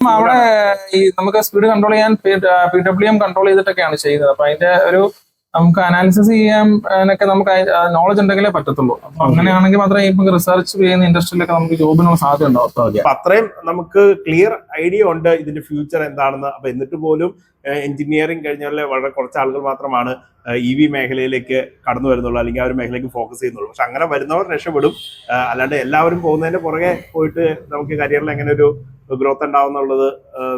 അവിടെ ഈ നമുക്ക് സ്പീഡ് കൺട്രോൾ ചെയ്യാൻ PWM കൺട്രോൾ ചെയ്തിട്ടൊക്കെയാണ് ചെയ്യുന്നത്. അപ്പൊ അതിന്റെ ഒരു നമുക്ക് അനാലിസിസ് ചെയ്യാനൊക്കെ നമുക്ക് നോളജ് ഉണ്ടെങ്കിലേ പറ്റത്തുള്ളൂ. അപ്പൊ അങ്ങനെയാണെങ്കിൽ മാത്രമേ ഇപ്പൊ റിസർച്ച് ചെയ്യുന്ന ഇൻഡസ്ട്രിയിലൊക്കെ നമുക്ക് ജോബിനുള്ള സാധ്യത ഉണ്ടാവും. അത്രയും നമുക്ക് ക്ലിയർ ഐഡിയ ഉണ്ട് ഇതിന്റെ ഫ്യൂച്ചർ എന്താണെന്ന്. അപ്പൊ എന്നിട്ട് പോലും എഞ്ചിനീയറിംഗ് കഴിഞ്ഞാൽ വളരെ കുറച്ച് ആളുകൾ മാത്രമാണ് EV മേഖലയിലേക്ക് കടന്നു വരുന്നുള്ളൂ, അല്ലെങ്കിൽ ആ ഒരു മേഖലയിലേക്ക് ഫോക്കസ് ചെയ്യുന്നുള്ളൂ. പക്ഷെ അങ്ങനെ വരുന്നവർ രക്ഷപ്പെടും. അല്ലാണ്ട് എല്ലാവരും പോകുന്നതിന്റെ പുറകെ പോയിട്ട് നമുക്ക് കരിയറിൽ എങ്ങനെ ഒരു ഗ്രോത്ത് ഉണ്ടാവും എന്നുള്ളത്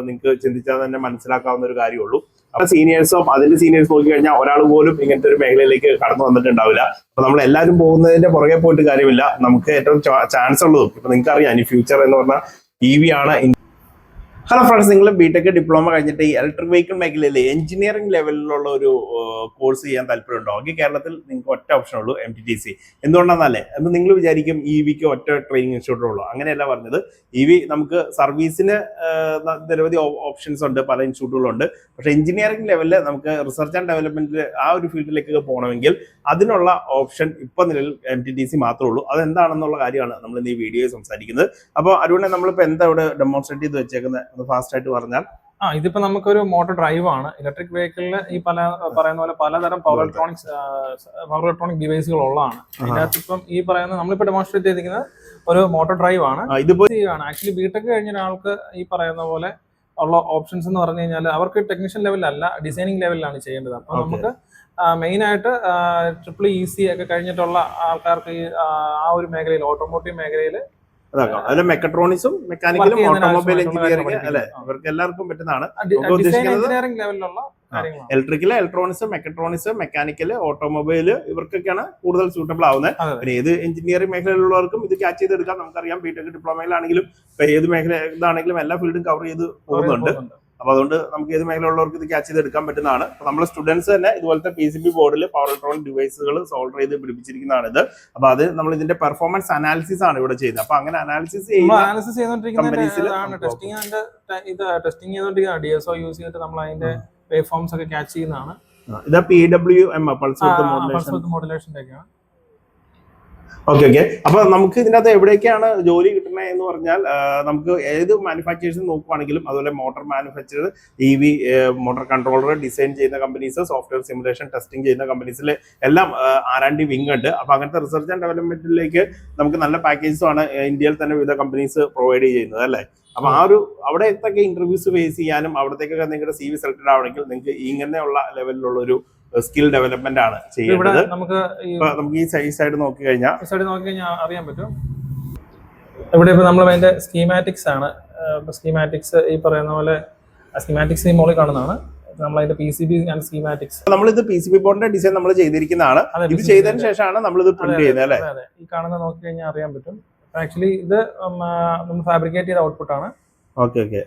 നിങ്ങൾക്ക് ചിന്തിച്ചാൽ തന്നെ മനസ്സിലാക്കാവുന്ന ഒരു കാര്യമുള്ളൂ. അപ്പൊ സീനിയേഴ്സും അതിന്റെ സീനിയേഴ്സ് നോക്കി കഴിഞ്ഞാൽ ഒരാൾ പോലും ഇങ്ങനത്തെ ഒരു മേഖലയിലേക്ക് കടന്നു വന്നിട്ടുണ്ടാവില്ല. അപ്പൊ നമ്മൾ എല്ലാവരും പോകുന്നതിന്റെ പുറകെ പോയിട്ട് കാര്യമില്ല. നമുക്ക് ഏറ്റവും ചാൻസ് ഉള്ളതും ഇപ്പൊ നിങ്ങൾക്ക് അറിയാം, ഇനി ഫ്യൂച്ചർ എന്ന് പറഞ്ഞാൽ EV ആണ്. ഹലോ ഫ്രണ്ട്സ്, നിങ്ങൾ BTech ഡിപ്ലോമ കഴിഞ്ഞിട്ട് ഈ ഇലക്ട്രിക് വെഹിക്കിൾ മേഖലയിൽ എഞ്ചിനീയറിംഗ് ലെവലിലുള്ള ഒരു കോഴ്സ് ചെയ്യാൻ താല്പര്യമുണ്ടോ? എങ്കിൽ കേരളത്തിൽ നിങ്ങൾക്ക് ഒറ്റ ഓപ്ഷൻ ഉള്ളൂ, MTTC. എന്തുകൊണ്ടാണെന്നല്ലേ, എന്ന് നിങ്ങൾ വിചാരിക്കും EVക്ക് ഒറ്റ ട്രെയിനിങ് ഇൻസ്റ്റിറ്റ്യൂട്ട് ഉള്ളൂ. അങ്ങനെയല്ല പറഞ്ഞത്. EV നമുക്ക് സർവീസിന് നിരവധി ഓപ്ഷൻസ് ഉണ്ട്, പല ഇൻസ്റ്റിറ്റ്യൂട്ടുകളുണ്ട്. പക്ഷെ എഞ്ചിനീയറിംഗ് ലെവലിൽ നമുക്ക് റിസർച്ച് ആൻഡ് ഡെവലപ്മെന്റിൽ ആ ഒരു ഫീൽഡിലേക്ക് പോകണമെങ്കിൽ അതിനുള്ള ഓപ്ഷൻ ഇപ്പൊ നിലവിൽ MTTC മാത്രമേ ഉള്ളൂ. അതെന്താണെന്നുള്ള കാര്യമാണ് നമ്മൾ ഇന്ന് ഈ വീഡിയോയിൽ സംസാരിക്കുന്നത്. അപ്പോൾ അതുകൊണ്ട് നമ്മളിപ്പോൾ എന്താ ഇവിടെ ഡെമോൺസ്ട്രേറ്റ് ചെയ്ത് വെച്ചേക്കുന്നത് ഫാസ്റ്റ് ആയിട്ട് പറഞ്ഞാൽ, ഇതിപ്പോ നമുക്കൊരു മോട്ടോർ ഡ്രൈവ് ആണ്. ഇലക്ട്രിക് വെഹിക്കിളിൽ ഈ പറയുന്ന പോലെ പലതരം പവർ ഇലക്ട്രോണിക് ഡിവൈസുകൾ ഉള്ളതാണ്. അതിനകത്ത് ഇപ്പം ഈ പറയുന്ന നമ്മളിപ്പോ ഡെമോൺസ്ട്രേറ്റ് ചെയ്തിരിക്കുന്നത് ഒരു മോട്ടോർ ഡ്രൈവ് ആണ്. ആക്ച്വലി BTech കഴിഞ്ഞ ഒരാൾക്ക് ഈ പറയുന്ന പോലെ ഉള്ള ഓപ്ഷൻസ് എന്ന് പറഞ്ഞു കഴിഞ്ഞാൽ അവർക്ക് ടെക്നീഷ്യൻ ലെവലല്ല, ഡിസൈനിങ് ലെവലിലാണ് ചെയ്യേണ്ടത്. അപ്പൊ നമുക്ക് മെയിൻ ആയിട്ട് EEC ഒക്കെ കഴിഞ്ഞിട്ടുള്ള ആൾക്കാർക്ക് ആ ഒരു മേഖലയിൽ, ഓട്ടോമോട്ടീവ് മേഖലയിൽ മെക്കട്രോണിക്സും മെക്കാനിക്കലും ഓട്ടോമൊബൈൽ എഞ്ചിനീയറിംഗ് അല്ലെ, ഇവർക്ക് എല്ലാവർക്കും പറ്റുന്നതാണ്. Electrical, electronics, mechatronics, mechanical, automobile ഇവർക്കൊക്കെയാണ് കൂടുതൽ സൂട്ടബിൾ ആവുന്നത്. പിന്നെ ഏത് എഞ്ചിനീയറിംഗ് മേഖലയിലുള്ളവർക്കും ഇത് ക്യാച്ച് ചെയ്തെടുക്കാം. നമുക്കറിയാം BTech ഡിപ്ലോമയിലാണെങ്കിലും ഏത് മേഖല ഇതാണെങ്കിലും എല്ലാ ഫീൽഡും കവർ ചെയ്ത് പോകുന്നുണ്ട്. അപ്പൊ അതുകൊണ്ട് നമുക്ക് ഏത് മേഖലയുള്ളവർക്ക് ഇത് ക്യാച്ച് ചെയ്തെടുക്കാൻ പറ്റുന്നതാണ്. അപ്പൊ നമ്മുടെ സ്റ്റുഡൻസ് തന്നെ ഇതുപോലത്തെ PCB ബോർഡിൽ പവർ ഇലക്ട്രോണിക് ഡിവൈസുകൾ സോൾഡർ ചെയ്ത് പിടിപ്പിച്ചിരിക്കുന്നതാണ് ഇത്. അപ്പൊ അത് നമ്മൾ ഇതിന്റെ പെർഫോമൻസ് അനാലിസിസ് ആണ് ഇവിടെ ചെയ്യുന്നത്. അപ്പൊ അങ്ങനെ അനാലിസിസ് ടെസ്റ്റിംഗ് DSO യൂസ് ചെയ്തിട്ട് നമ്മൾ അതിന്റെ വേവ് ഫോംസ് ഒക്കെ ക്യാച്ച് ചെയ്യുന്നതാണ്. ഇത് PWM പൾസ് വിഡ്ത് മോഡുലേഷന്റെ ഒക്കെയാണ്. ഓക്കെ. അപ്പൊ നമുക്ക് ഇതിനകത്ത് എവിടേക്കാണ് ജോലി കിട്ടുന്നത് എന്ന് പറഞ്ഞാൽ, നമുക്ക് ഏത് മാനുഫാക്ചേഴ്സും നോക്കുവാണെങ്കിലും, അതുപോലെ motor manufacture, EV motor controller design ചെയ്യുന്ന കമ്പനീസ്, സോഫ്റ്റ്വെയർ സിമുലേഷൻ ടെസ്റ്റിംഗ് ചെയ്യുന്ന കമ്പനീസിൽ എല്ലാം R&D വിങ് ഉണ്ട്. അപ്പൊ അങ്ങനത്തെ റിസർച്ച് ആൻഡ് ഡെവലപ്മെന്റിലേക്ക് നമുക്ക് നല്ല പാക്കേജസും ആണ് ഇന്ത്യയിൽ തന്നെ വിവിധ കമ്പനീസ് പ്രൊവൈഡ് ചെയ്യുന്നത് അല്ലേ. അപ്പൊ ആ ഒരു അവിടത്തൊക്കെ ഇന്റർവ്യൂസ് ഫേസ് ചെയ്യാനും അവിടത്തേക്കൊക്കെ നിങ്ങളുടെ CV സെലക്ടഡ് ആവണമെങ്കിൽ നിങ്ങൾക്ക് ഇങ്ങനെയുള്ള ലെവലിലുള്ള ഒരു സ്കിൽ ഡെവലപ്മെന്റ് ആണ് ചെയ്യുന്നത്. നമുക്ക് ഈ സൈഡ് നോക്കി കഴിഞ്ഞാൽ അറിയാൻ പറ്റും. ഇവിടെ ഇപ്പൊ നമ്മൾ അതിന്റെ സ്കീമാറ്റിക്സ് ആണ്. സ്കീമാറ്റിക്സ് ഈ പറയുന്ന പോലെ സ്കീമാറ്റിക്സ് ഈ മോളിൽ കാണുന്നതാണ്. നമ്മൾ അതിന്റെ PCB ആൻഡ് സ്കീമാറ്റിക്സ്, നമ്മളിത് PCB ബോർഡിന്റെ ഡിസൈൻ നമ്മൾ ചെയ്തിരിക്കുന്നതാണ്. ഇത് ചെയ്തതിന് ശേഷമാണ് നമ്മളിത് പ്രിന്റ് ചെയ്യുന്നത് അല്ലേ. ഈ കാണുന്ന നോക്കി കഴിഞ്ഞാൽ അറിയാൻ പറ്റും. ആക്ച്വലി ഇത് നമ്മൾ ഫാബ്രിക്കേറ്റ് ചെയ്ത ഔട്ട്പുട്ട് ആണ്. ഓക്കെ.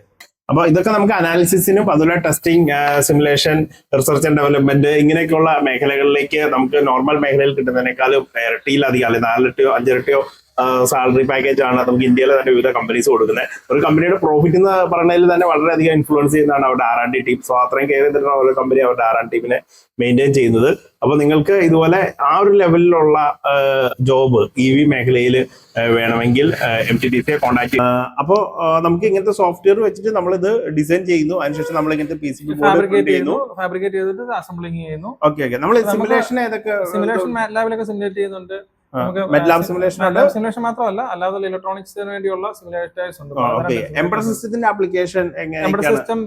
അപ്പൊ ഇതൊക്കെ നമുക്ക് അനാലിസിസിനും അതുപോലെ testing, simulation, research and development ഇങ്ങനെയൊക്കെയുള്ള മേഖലകളിലേക്ക് നമുക്ക് നോർമൽ മേഖലയിൽ കിട്ടുന്നതിനേക്കാളും ഇരട്ടിയിലധികം, അല്ലെങ്കിൽ 4 ഇരട്ടിയോ 5 ഇരട്ടിയോ സാലറി പാക്കേജ് ആണ് നമുക്ക് ഇന്ത്യയിലെ തന്നെ വിവിധ കമ്പനീസ് കൊടുക്കുന്നത്. ഒരു കമ്പനിയുടെ പ്രോഫിറ്റ് എന്ന് പറയുന്നതിൽ തന്നെ വളരെയധികം ഇൻഫ്ലുവൻസ് ചെയ്യുന്നതാണ് അവരുടെ R&D ടീം. സോ അത്രയും കെയർ ചെയ്തിട്ടാണ് ഓരോ കമ്പനി അവരുടെ R&D ടീമിനെ മെയിൻറ്റെയിൻ ചെയ്യുന്നത്. അപ്പൊ നിങ്ങൾക്ക് ഇതുപോലെ ആ ഒരു ലെവലിലുള്ള ജോബ് EV മേഖലയിൽ വേണമെങ്കിൽ MTTCയെ കോൺടാക്ട് ചെയ്യും. അപ്പോൾ നമുക്ക് ഇങ്ങനത്തെ സോഫ്റ്റ്വെയർ വെച്ചിട്ട് നമ്മളിത് ഡിസൈൻ ചെയ്യുന്നു. അതിനുശേഷം നമ്മൾ ഇങ്ങനത്തെ PCB ബോർഡ് ചെയ്യുന്നു, ഫാബ്രിക്കേറ്റ് ചെയ്തിട്ട് അസംബ്ലിംഗ് ചെയ്യുന്നു. ഓക്കെ. നമ്മൾ സിമുലേഷൻ സിമുലേഷൻ ലാബിലൊക്കെ സിമുലേറ്റ് ചെയ്യുന്നുണ്ട്. സിമുലേഷൻ മാത്രമല്ല, അല്ലാതെ ഇലക്ട്രോണിക്സിന് വേണ്ടിയുള്ള സിമുലേറ്റേഴ്സ് ഉണ്ട്. എംബഡഡ് സിസ്റ്റത്തിന്റെ application embedded system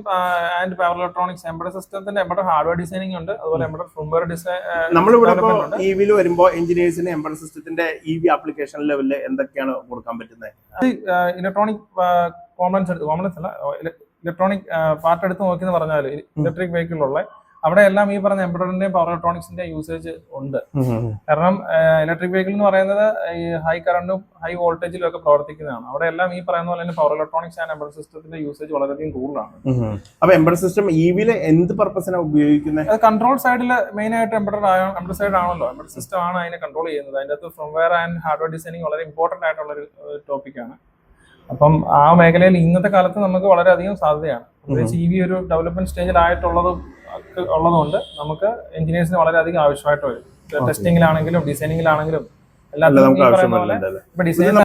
and power electronics, embedded സിസ്റ്റത്തിന്റെ എംബഡഡ് ഹാർഡ്വെയർ ഡിസൈനിങ് ഉണ്ട്. അതുപോലെ എംബഡഡ് ഫേംവെയർ ഡിസൈൻ. നമ്മളിവിടെ EVയിൽ വരുമ്പോൾ എഞ്ചിനീയേഴ്സിന് എംബഡഡ് സിസ്റ്റത്തിന്റെ EV ആപ്ലിക്കേഷൻ ലെവലിൽ എന്തൊക്കെയാണ് കൊടുക്കാൻ പറ്റുന്നത്? ഇലക്ട്രോണിക് കോമ്പണൻസ് അല്ല, ഇലക്ട്രോണിക് പാർട്ട് എടുത്ത് നോക്കിയെന്ന് പറഞ്ഞാൽ ഇലക്ട്രിക് വെഹിക്കിളിലുള്ള അവിടെ എല്ലാം ഈ പറഞ്ഞ എംബഡഡിന്റെയും പവർ ഇലക്ട്രോണിക്സിന്റെ യൂസേജ് ഉണ്ട്. കാരണം ഇലക്ട്രിക് വെഹിക്കിൾ എന്ന് പറയുന്നത് ഈ ഹൈ കറണ്ടും ഹൈ വോൾട്ടേജിലും ഒക്കെ പ്രവർത്തിക്കുന്നതാണ്. അവിടെ എല്ലാം ഈ പറയുന്ന പോലെ തന്നെ പവർ ഇലക്ട്രോണിക്സ് ആൻഡ് എംബഡഡ് സിസ്റ്റത്തിന്റെ യൂസേജ് വളരെയധികം കൂടുതലാണ്. അപ്പൊ എംബഡഡ് സിസ്റ്റം EVയിൽ എന്ത് പർപ്പസിനാണ് ഉപയോഗിക്കുന്നത്? അത് കൺട്രോൾ സൈഡിൽ മെയിൻ ആയിട്ട് എംബഡഡ് സൈഡ് ആണല്ലോ. എംബഡഡ് സിസ്റ്റം ആണ് അതിനെ കൺട്രോൾ ചെയ്യുന്നത്. അതിന്റെ അകത്ത് ഫേംവെയർ ആൻഡ് ഹാർഡ്വെയർ ഡിസൈനിങ് വളരെ ഇമ്പോർട്ടന്റ് ആയിട്ടുള്ള ഒരു ടോപ്പിക്കാണ്. അപ്പം ആ മേഖലയിൽ ഇന്നത്തെ കാലത്ത് നമുക്ക് വളരെയധികം സാധ്യതയാണ്. പ്രത്യേകിച്ച് EV ഒരു ഡെവലപ്മെന്റ് ഉള്ളതുകൊണ്ട് നമുക്ക് എഞ്ചിനീയേഴ്സിന് വളരെയധികം ആവശ്യമായിട്ട് വരും. ടെസ്റ്റിംഗിലാണെങ്കിലും ഡിസൈനിങ്ങിലാണെങ്കിലും എല്ലാത്തിനും ഈ പറയുന്ന പോലെ ഇപ്പൊ ഡിസൈൻ